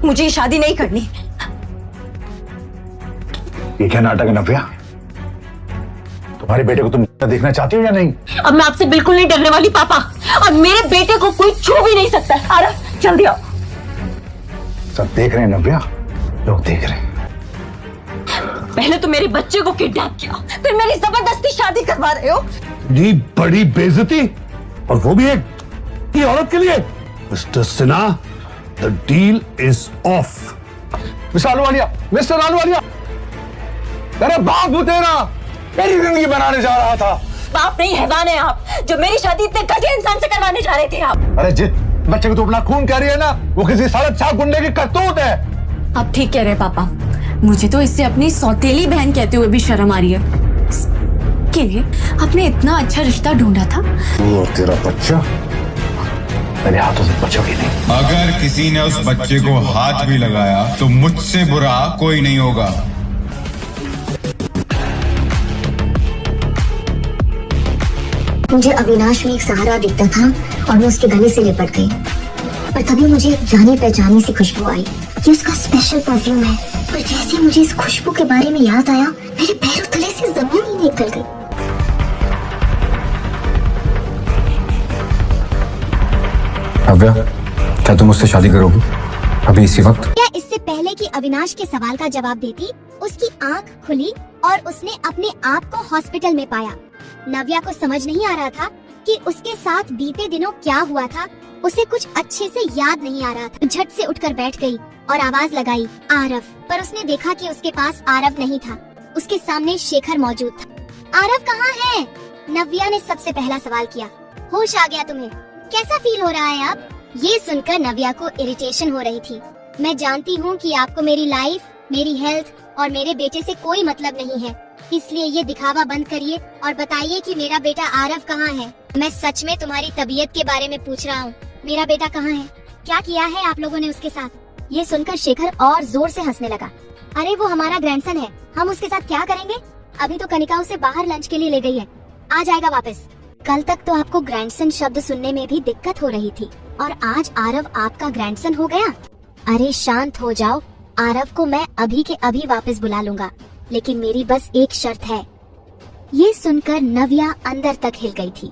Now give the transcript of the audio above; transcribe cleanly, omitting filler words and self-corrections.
मुझे ये शादी नहीं करनी। ये क्या नाटक है नव्या? तुम्हारे बेटे को तुम देखना चाहती हो या नहीं? अब मैं आपसे बिल्कुल नहीं डरने वाली पापा, और मेरे बेटे को कोई छू भी नहीं सकता। आरव जल्दी आओ। सब देख रहे हैं नव्या, लोग देख रहे हैं। पहले तो मेरे बच्चे को किडनैप किया, फिर मेरी जबरदस्ती शादी करवा रहे हो। इतनी बड़ी बेइज्जती, और वो भी एक औरत के लिए। Mister Sinha, the deal is of. Mister Ahluwalia, mister Ahluwalia, मेरा बाप वो तेरा मेरी जिंदगी बनाने जा रहा था। बाप नहीं हैवान है आप, जो मेरी शादी इतने घटिया इंसान से करवाने जा रहे थे आप। अरे जिस बच्चे को तू अपना खून कह रही है ना, वो किसी साले छाप गुंडे की करतूत है। आप ठीक कह रहे हैं पापा, मुझे तो इससे अपनी सौतेली बहन कहते हुए भी शर्म आ रही है। के लिए आपने इतना अच्छा रिश्ता ढूंढा था। वो तेरा बच्चा मेरे हाथों से बचोगी नहीं। अगर किसी ने उस बच्चे को हाथ भी लगाया तो मुझसे बुरा कोई नहीं होगा। मुझे अविनाश में एक सहारा दिखता था और मैं उसके गले से लिपट गई, और तभी मुझे जानी पहचानी सी खुशबू आई। ये उसका स्पेशल परफ्यूम है, और जैसे मुझे इस खुशबू के बारे में याद आया, मेरे पैरों तले से जमीन ही निकल गई। नव्या, क्या तुम मुझसे शादी करोगी अभी इसी वक्त? क्या इससे पहले कि अविनाश के सवाल का जवाब देती, उसकी आंख खुली और उसने अपने आप को हॉस्पिटल में पाया। नव्या को समझ नहीं आ रहा था कि उसके साथ बीते दिनों क्या हुआ था। उसे कुछ अच्छे से याद नहीं आ रहा था। झट से उठकर बैठ गई और आवाज लगाई, आरव। पर उसने देखा कि उसके पास आरव नहीं था, उसके सामने शेखर मौजूद था। आरव कहाँ है? नव्या ने सबसे पहला सवाल किया। होश आ गया तुम्हें? कैसा फील हो रहा है अब? ये सुनकर नव्या को इरिटेशन हो रही थी। मैं जानती हूँ कि आपको मेरी लाइफ, मेरी हेल्थ और मेरे बेटे से कोई मतलब नहीं है, इसलिए ये दिखावा बंद करिए और बताइए कि मेरा बेटा आरव कहाँ है। मैं सच में तुम्हारी तबीयत के बारे में पूछ रहा हूँ। मेरा बेटा कहाँ है? क्या किया है आप लोगों ने उसके साथ? ये सुनकर शेखर और जोर से हंसने लगा। अरे वो हमारा ग्रैंडसन है, हम उसके साथ क्या करेंगे? अभी तो कनिका उसे बाहर लंच के लिए ले गई है, आ जाएगा वापस। कल तक तो आपको ग्रैंडसन शब्द सुनने में भी दिक्कत हो रही थी, और आज आरव आपका ग्रैंडसन हो गया। अरे शांत हो जाओ, आरव को मैं अभी के अभी वापस बुला लूंगा, लेकिन मेरी बस एक शर्त है। ये सुनकर नव्या अंदर तक हिल गई थी।